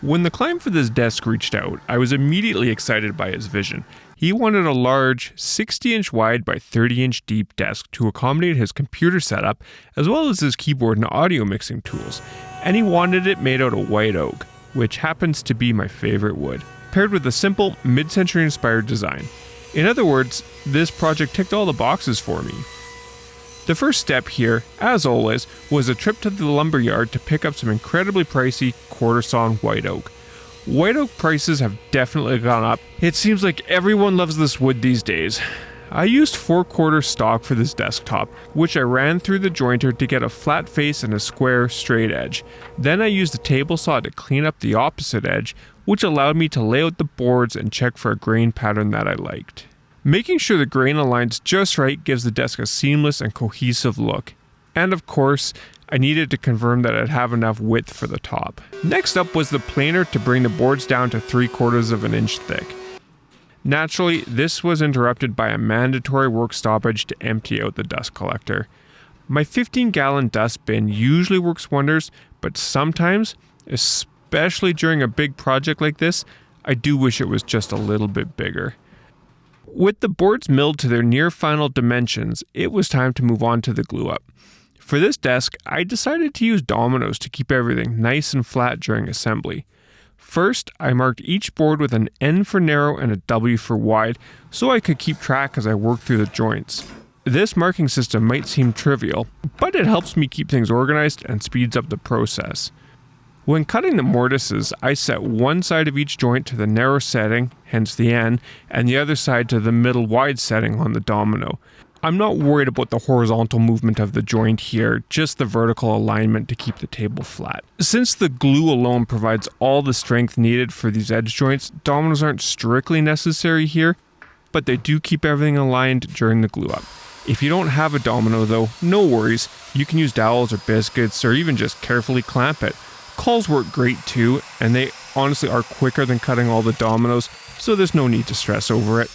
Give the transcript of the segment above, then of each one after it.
When the client for this desk reached out, I was immediately excited by his vision. He wanted a large 60-inch wide by 30-inch deep desk to accommodate his computer setup as well as his keyboard and audio mixing tools, and he wanted it made out of white oak, which happens to be my favorite wood, paired with a simple mid-century inspired design. In other words, this project ticked all the boxes for me. The first step here, as always, was a trip to the lumber yard to pick up some incredibly pricey quarter sawn white oak. White oak prices have definitely gone up. It seems like everyone loves this wood these days. I used 4/4 stock for this desktop, which I ran through the jointer to get a flat face and a square, straight edge. Then I used the table saw to clean up the opposite edge, which allowed me to lay out the boards and check for a grain pattern that I liked. Making sure the grain aligns just right gives the desk a seamless and cohesive look. And of course, I needed to confirm that I'd have enough width for the top. Next up was the planer to bring the boards down to 3/4 of an inch thick. Naturally, this was interrupted by a mandatory work stoppage to empty out the dust collector. My 15-gallon dust bin usually works wonders, but sometimes, especially during a big project like this, I do wish it was just a little bit bigger. With the boards milled to their near final dimensions, it was time to move on to the glue up. For this desk, I decided to use dominoes to keep everything nice and flat during assembly. First, I marked each board with an N for narrow and a W for wide, so I could keep track as I worked through the joints. This marking system might seem trivial, but it helps me keep things organized and speeds up the process. When cutting the mortises, I set one side of each joint to the narrow setting, hence the N, and the other side to the middle wide setting on the domino. I'm not worried about the horizontal movement of the joint here, just the vertical alignment to keep the table flat. Since the glue alone provides all the strength needed for these edge joints, dominoes aren't strictly necessary here, but they do keep everything aligned during the glue up. If you don't have a domino though, no worries, you can use dowels or biscuits or even just carefully clamp it. Cauls work great too, and they honestly are quicker than cutting all the dominoes, so there's no need to stress over it.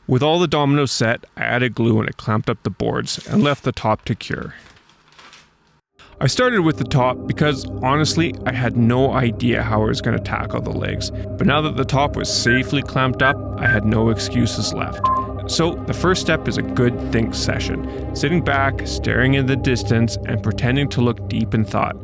With all the dominoes set, I added glue and I clamped up the boards and left the top to cure. I started with the top because honestly, I had no idea how I was going to tackle the legs, but now that the top was safely clamped up, I had no excuses left. So the first step is a good think session, sitting back, staring in the distance, and pretending to look deep in thought.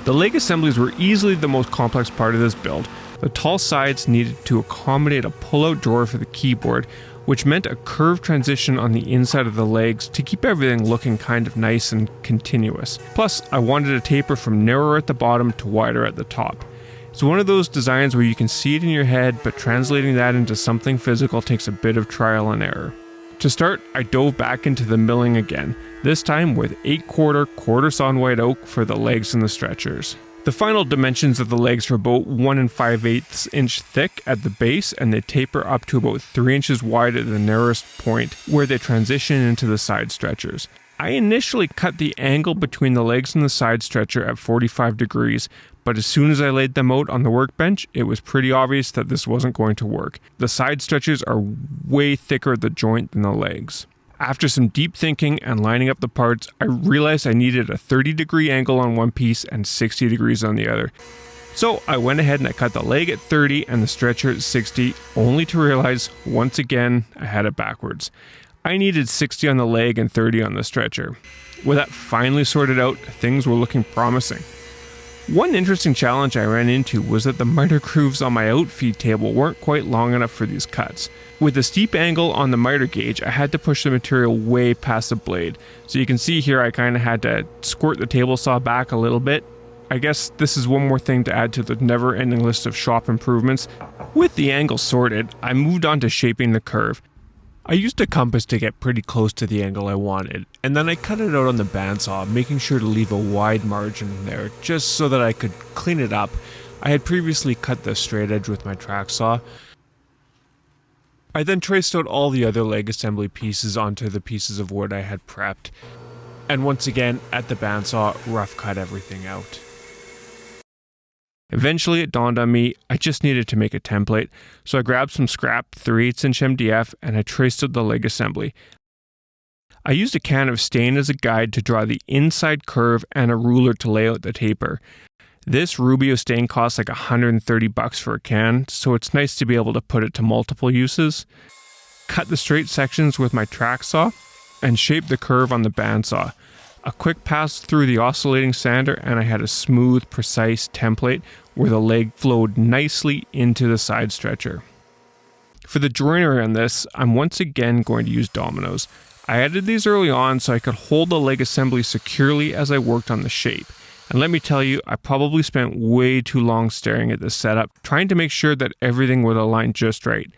The leg assemblies were easily the most complex part of this build. The tall sides needed to accommodate a pull-out drawer for the keyboard, which meant a curved transition on the inside of the legs to keep everything looking kind of nice and continuous. Plus, I wanted a taper from narrower at the bottom to wider at the top. It's one of those designs where you can see it in your head, but translating that into something physical takes a bit of trial and error. To start, I dove back into the milling again, this time with 8/4 quarter sawn white oak for the legs and the stretchers. The final dimensions of the legs are about 1 5/8 inch thick at the base, and they taper up to about 3 inches wide at the narrowest point, where they transition into the side stretchers. I initially cut the angle between the legs and the side stretcher at 45 degrees, but as soon as I laid them out on the workbench, it was pretty obvious that this wasn't going to work. The side stretchers are way thicker at the joint than the legs. After some deep thinking and lining up the parts, I realized I needed a 30-degree angle on one piece and 60 degrees on the other. So I went ahead and I cut the leg at 30 and the stretcher at 60, only to realize, once again, I had it backwards. I needed 60 on the leg and 30 on the stretcher. With that finally sorted out, things were looking promising. One interesting challenge I ran into was that the miter grooves on my outfeed table weren't quite long enough for these cuts. With the steep angle on the miter gauge, I had to push the material way past the blade. So you can see here I kind of had to squirt the table saw back a little bit. I guess this is one more thing to add to the never-ending list of shop improvements. With the angle sorted, I moved on to shaping the curve. I used a compass to get pretty close to the angle I wanted, and then I cut it out on the bandsaw, making sure to leave a wide margin there, just so that I could clean it up. I had previously cut the straight edge with my track saw. I then traced out all the other leg assembly pieces onto the pieces of wood I had prepped, and once again, at the bandsaw, rough cut everything out. Eventually it dawned on me I just needed to make a template, so I grabbed some scrap 3/8 inch MDF and I traced out the leg assembly. I used a can of stain as a guide to draw the inside curve and a ruler to lay out the taper. This Rubio stain costs like $130 for a can, so it's nice to be able to put it to multiple uses. Cut the straight sections with my track saw and shape the curve on the bandsaw. A quick pass through the oscillating sander and I had a smooth, precise template where the leg flowed nicely into the side stretcher. For the joinery on this, I'm once again going to use dominoes. I added these early on so I could hold the leg assembly securely as I worked on the shape. And let me tell you, I probably spent way too long staring at this setup, trying to make sure that everything would align just right.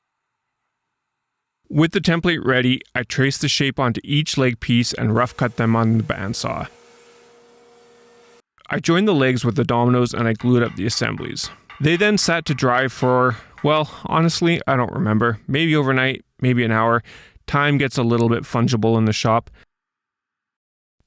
With the template ready, I traced the shape onto each leg piece and rough cut them on the bandsaw. I joined the legs with the dominoes and I glued up the assemblies. They then sat to dry for, well, honestly, I don't remember. Maybe overnight, maybe an hour. Time gets a little bit fungible in the shop.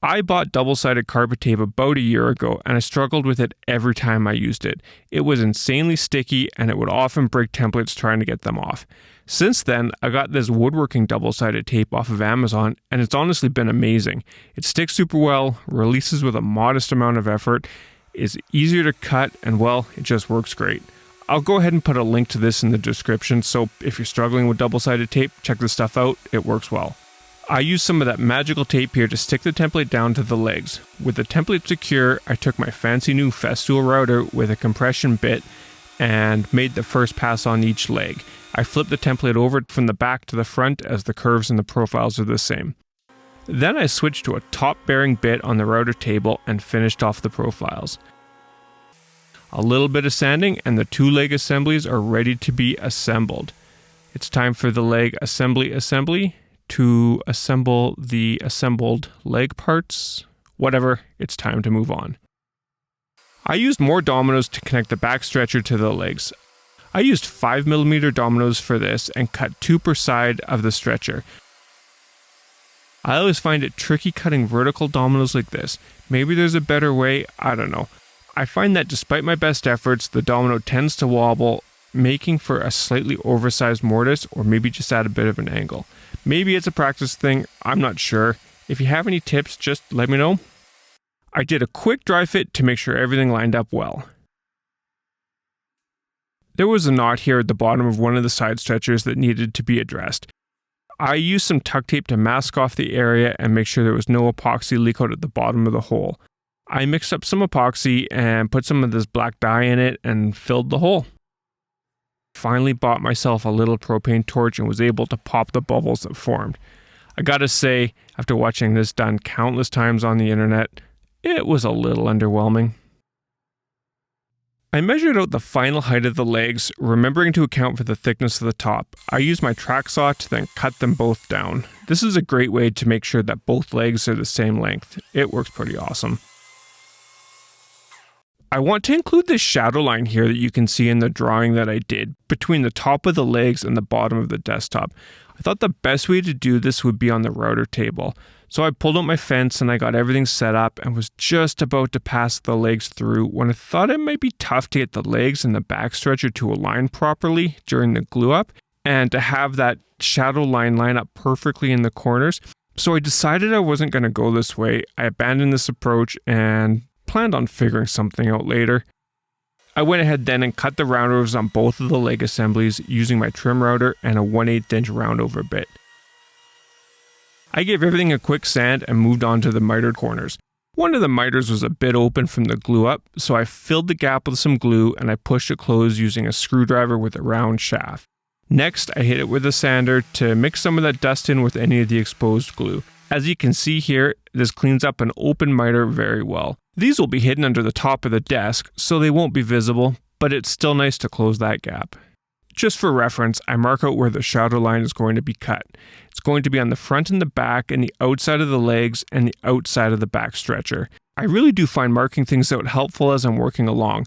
I bought double-sided carpet tape about a year ago and I struggled with it every time I used it. It was insanely sticky and it would often break templates trying to get them off. Since then, I got this Woodworking double-sided tape off of Amazon and it's honestly been amazing. It sticks super well, releases with a modest amount of effort, is easier to cut, and well, it just works great. I'll go ahead and put a link to this in the description, so if you're struggling with double-sided tape, check this stuff out, it works well. I used some of that magical tape here to stick the template down to the legs. With the template secure, I took my fancy new Festool router with a compression bit and made the first pass on each leg. I flipped the template over from the back to the front as the curves and the profiles are the same. Then I switched to a top bearing bit on the router table and finished off the profiles. A little bit of sanding and the two leg assemblies are ready to be assembled. It's time for the leg assembly to assemble the assembled leg parts. Whatever, it's time to move on. I used more dominoes to connect the back stretcher to the legs. I used 5mm dominoes for this and cut 2 per side of the stretcher. I always find it tricky cutting vertical dominoes like this. Maybe there's a better way, I don't know. I find that despite my best efforts, the domino tends to wobble, making for a slightly oversized mortise or maybe just at a bit of an angle. Maybe it's a practice thing, I'm not sure. If you have any tips, just let me know. I did a quick dry fit to make sure everything lined up well. There was a knot here at the bottom of one of the side stretchers that needed to be addressed. I used some tuck tape to mask off the area and make sure there was no epoxy leak out at the bottom of the hole. I mixed up some epoxy and put some of this black dye in it and filled the hole. Finally bought myself a little propane torch and was able to pop the bubbles that formed. I gotta say, after watching this done countless times on the internet, it was a little underwhelming. I measured out the final height of the legs, remembering to account for the thickness of the top. I used my track saw to then cut them both down. This is a great way to make sure that both legs are the same length. It works pretty awesome. I want to include this shadow line here that you can see in the drawing that I did between the top of the legs and the bottom of the desktop. I thought the best way to do this would be on the router table. So I pulled out my fence and I got everything set up and was just about to pass the legs through when I thought it might be tough to get the legs and the back stretcher to align properly during the glue up and to have that shadow line up perfectly in the corners. So I decided I wasn't going to go this way. I abandoned this approach and planned on figuring something out later. I went ahead then and cut the roundovers on both of the leg assemblies using my trim router and a 1/8 inch roundover bit. I gave everything a quick sand and moved on to the mitered corners. One of the miters was a bit open from the glue up, so I filled the gap with some glue and I pushed it closed using a screwdriver with a round shaft. Next, I hit it with a sander to mix some of that dust in with any of the exposed glue. As you can see here, this cleans up an open miter very well. These will be hidden under the top of the desk, so they won't be visible, but it's still nice to close that gap. Just for reference, I mark out where the shadow line is going to be cut. It's going to be on the front and the back and the outside of the legs and the outside of the back stretcher. I really do find marking things out helpful as I'm working along.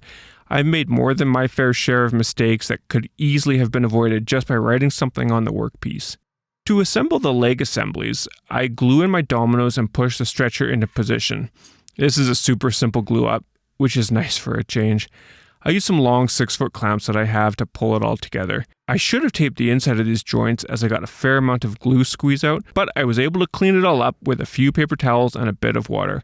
I've made more than my fair share of mistakes that could easily have been avoided just by writing something on the workpiece. To assemble the leg assemblies, I glue in my dominoes and push the stretcher into position. This is a super simple glue up, which is nice for a change. I use some long 6-foot clamps that I have to pull it all together. I should have taped the inside of these joints as I got a fair amount of glue squeeze out, but I was able to clean it all up with a few paper towels and a bit of water.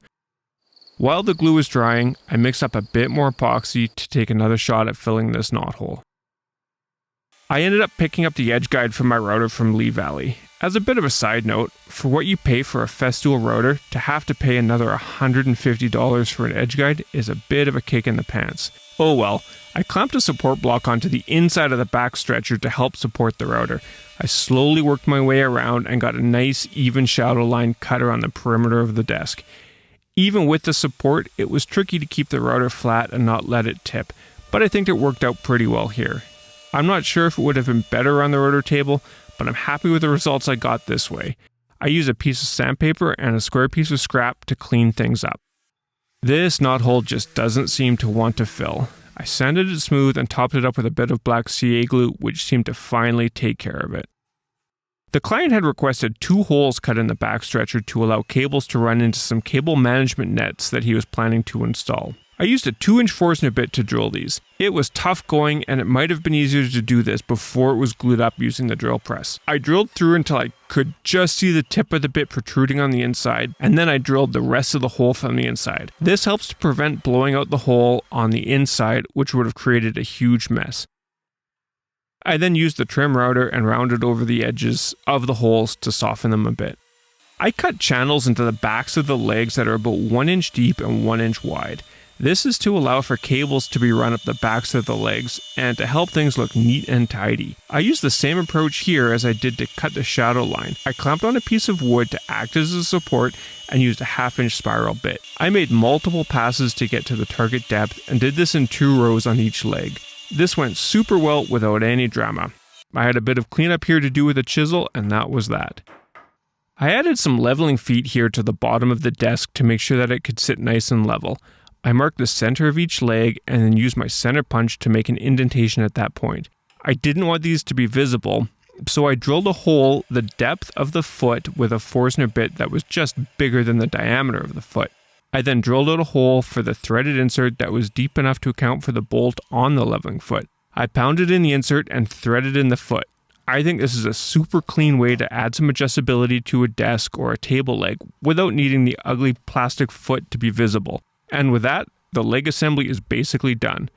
While the glue was drying, I mixed up a bit more epoxy to take another shot at filling this knot hole. I ended up picking up the edge guide for my router from Lee Valley. As a bit of a side note, for what you pay for a Festool router, to have to pay another $150 for an edge guide is a bit of a kick in the pants. Oh well, I clamped a support block onto the inside of the back stretcher to help support the router. I slowly worked my way around and got a nice even shadow line cut around the perimeter of the desk. Even with the support, it was tricky to keep the router flat and not let it tip, but I think it worked out pretty well here. I'm not sure if it would have been better on the router table, but I'm happy with the results I got this way. I used a piece of sandpaper and a square piece of scrap to clean things up. This knot hole just doesn't seem to want to fill. I sanded it smooth and topped it up with a bit of black CA glue, which seemed to finally take care of it. The client had requested 2 holes cut in the back stretcher to allow cables to run into some cable management nets that he was planning to install. I used a 2-inch Forstner bit to drill these. It was tough going, and it might have been easier to do this before it was glued up using the drill press. I drilled through until I could just see the tip of the bit protruding on the inside, and then I drilled the rest of the hole from the inside. This helps to prevent blowing out the hole on the inside, which would have created a huge mess. I then used the trim router and rounded over the edges of the holes to soften them a bit. I cut channels into the backs of the legs that are about 1 inch deep and 1 inch wide. This is to allow for cables to be run up the backs of the legs and to help things look neat and tidy. I used the same approach here as I did to cut the shadow line. I clamped on a piece of wood to act as a support and used a 1/2 inch spiral bit. I made multiple passes to get to the target depth and did this in 2 rows on each leg. This went super well without any drama. I had a bit of cleanup here to do with a chisel, and that was that. I added some leveling feet here to the bottom of the desk to make sure that it could sit nice and level. I marked the center of each leg and then used my center punch to make an indentation at that point. I didn't want these to be visible, so I drilled a hole the depth of the foot with a Forstner bit that was just bigger than the diameter of the foot. I then drilled out a hole for the threaded insert that was deep enough to account for the bolt on the leveling foot. I pounded in the insert and threaded in the foot. I think this is a super clean way to add some adjustability to a desk or a table leg without needing the ugly plastic foot to be visible. And with that, the leg assembly is basically done.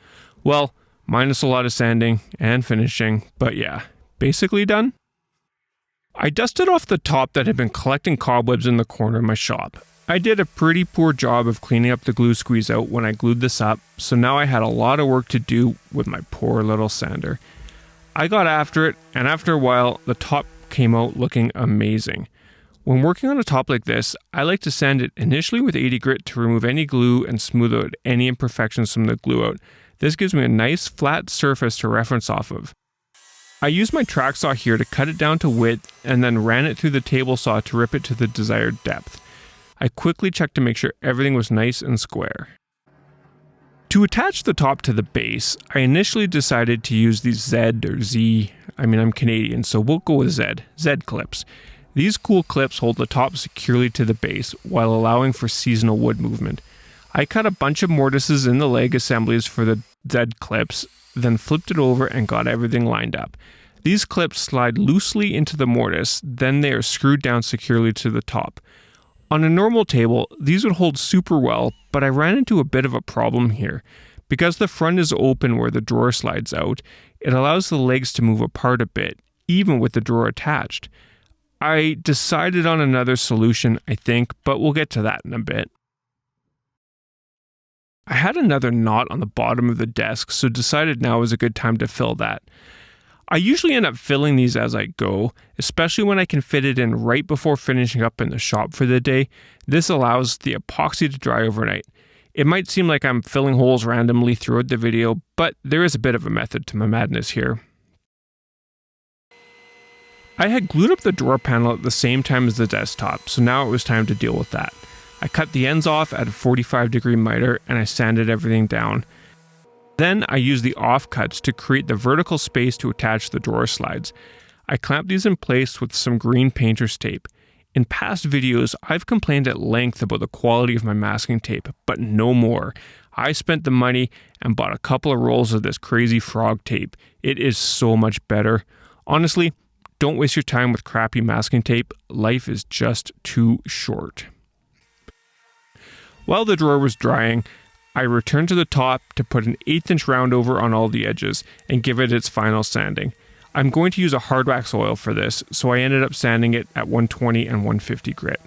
Well, minus a lot of sanding and finishing, but yeah, basically done. I dusted off the top that had been collecting cobwebs in the corner of my shop. I did a pretty poor job of cleaning up the glue squeeze out when I glued this up, so now I had a lot of work to do with my poor little sander. I got after it, and after a while, the top came out looking amazing. When working on a top like this, I like to sand it initially with 80 grit to remove any glue and smooth out any imperfections from the glue out. This gives me a nice flat surface to reference off of. I used my track saw here to cut it down to width and then ran it through the table saw to rip it to the desired depth. I quickly checked to make sure everything was nice and square. To attach the top to the base, I initially decided to use these I'm Canadian, so we'll go with Z clips. These cool clips hold the top securely to the base while allowing for seasonal wood movement. I cut a bunch of mortises in the leg assemblies for the Z clips, then flipped it over and got everything lined up. These clips slide loosely into the mortise, then they are screwed down securely to the top. On a normal table, these would hold super well, but I ran into a bit of a problem here. Because the front is open where the drawer slides out, it allows the legs to move apart a bit, even with the drawer attached. I decided on another solution, I think, but we'll get to that in a bit. I had another knot on the bottom of the desk, so decided now was a good time to fill that. I usually end up filling these as I go, especially when I can fit it in right before finishing up in the shop for the day. This allows the epoxy to dry overnight. It might seem like I'm filling holes randomly throughout the video, but there is a bit of a method to my madness here. I had glued up the drawer panel at the same time as the desktop, so now it was time to deal with that. I cut the ends off at a 45-degree miter and I sanded everything down. Then I used the offcuts to create the vertical space to attach the drawer slides. I clamped these in place with some green painter's tape. In past videos, I've complained at length about the quality of my masking tape, but no more. I spent the money and bought a couple of rolls of this crazy frog tape. It is so much better. Honestly, don't waste your time with crappy masking tape. Life is just too short. While the drawer was drying, I returned to the top to put an 1/8 inch round over on all the edges and give it its final sanding. I'm going to use a hard wax oil for this, so I ended up sanding it at 120 and 150 grit.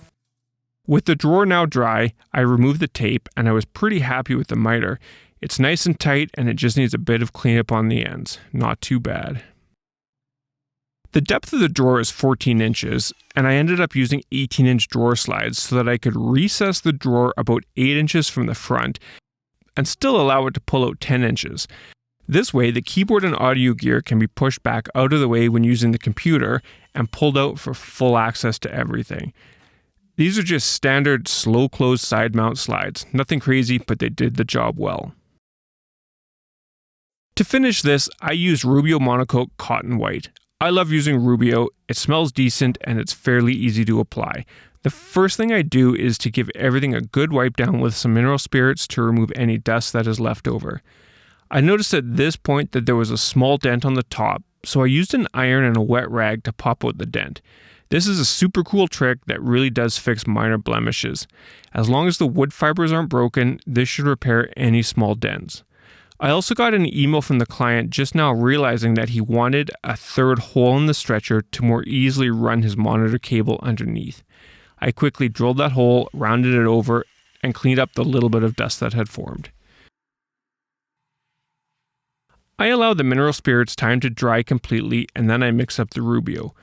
With the drawer now dry, I removed the tape and I was pretty happy with the miter. It's nice and tight and it just needs a bit of cleanup on the ends. Not too bad. The depth of the drawer is 14 inches, and I ended up using 18-inch drawer slides so that I could recess the drawer about 8 inches from the front and still allow it to pull out 10 inches. This way, the keyboard and audio gear can be pushed back out of the way when using the computer and pulled out for full access to everything. These are just standard slow close side mount slides. Nothing crazy, but they did the job well. To finish this, I used Rubio Monocoat Cotton White. I love using Rubio, it smells decent and it's fairly easy to apply. The first thing I do is to give everything a good wipe down with some mineral spirits to remove any dust that is left over. I noticed at this point that there was a small dent on the top, so I used an iron and a wet rag to pop out the dent. This is a super cool trick that really does fix minor blemishes. As long as the wood fibers aren't broken, this should repair any small dents. I also got an email from the client just now realizing that he wanted a third hole in the stretcher to more easily run his monitor cable underneath. I quickly drilled that hole, rounded it over, and cleaned up the little bit of dust that had formed. I allowed the mineral spirits time to dry completely and then I mix up the Rubio.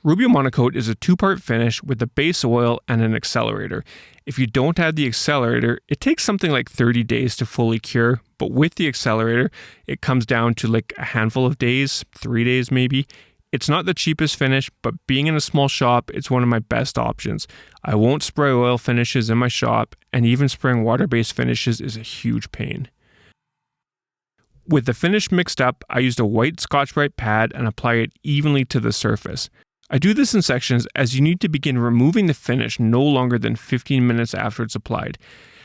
Rubio Monocoat is a 2-part finish with a base oil and an accelerator. If you don't add the accelerator, it takes something like 30 days to fully cure, but with the accelerator, it comes down to like a handful of days, 3 days maybe. It's not the cheapest finish, but being in a small shop, it's one of my best options. I won't spray oil finishes in my shop, and even spraying water-based finishes is a huge pain. With the finish mixed up, I used a white Scotch-Brite pad and apply it evenly to the surface. I do this in sections as you need to begin removing the finish no longer than 15 minutes after it's applied.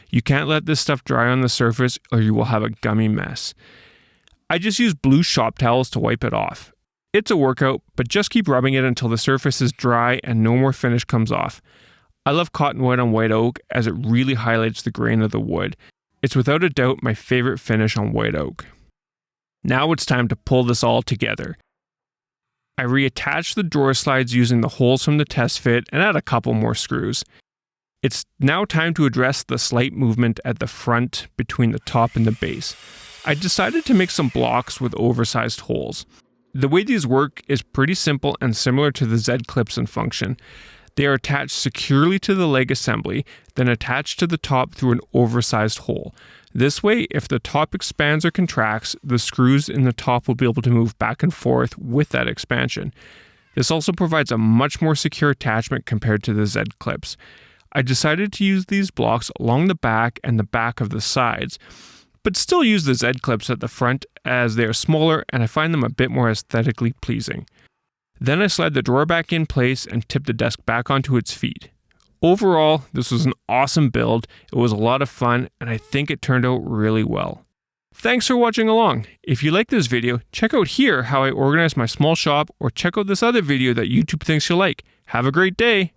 You can't let this stuff dry on the surface or you will have a gummy mess. I just use blue shop towels to wipe it off. It's a workout, but just keep rubbing it until the surface is dry and no more finish comes off. I love cotton white on white oak as it really highlights the grain of the wood. It's without a doubt my favorite finish on white oak. Now it's time to pull this all together. I reattached the drawer slides using the holes from the test fit and add a couple more screws. It's now time to address the slight movement at the front between the top and the base. I decided to make some blocks with oversized holes. The way these work is pretty simple and similar to the Z-clips in function. They are attached securely to the leg assembly, then attached to the top through an oversized hole. This way, if the top expands or contracts, the screws in the top will be able to move back and forth with that expansion. This also provides a much more secure attachment compared to the Z-clips. I decided to use these blocks along the back and the back of the sides, but still use the Z-clips at the front as they are smaller and I find them a bit more aesthetically pleasing. Then I slide the drawer back in place and tip the desk back onto its feet. Overall, this was an awesome build, it was a lot of fun, and I think it turned out really well. Thanks for watching along. If you like this video, check out here how I organize my small shop or check out this other video that YouTube thinks you'll like. Have a great day!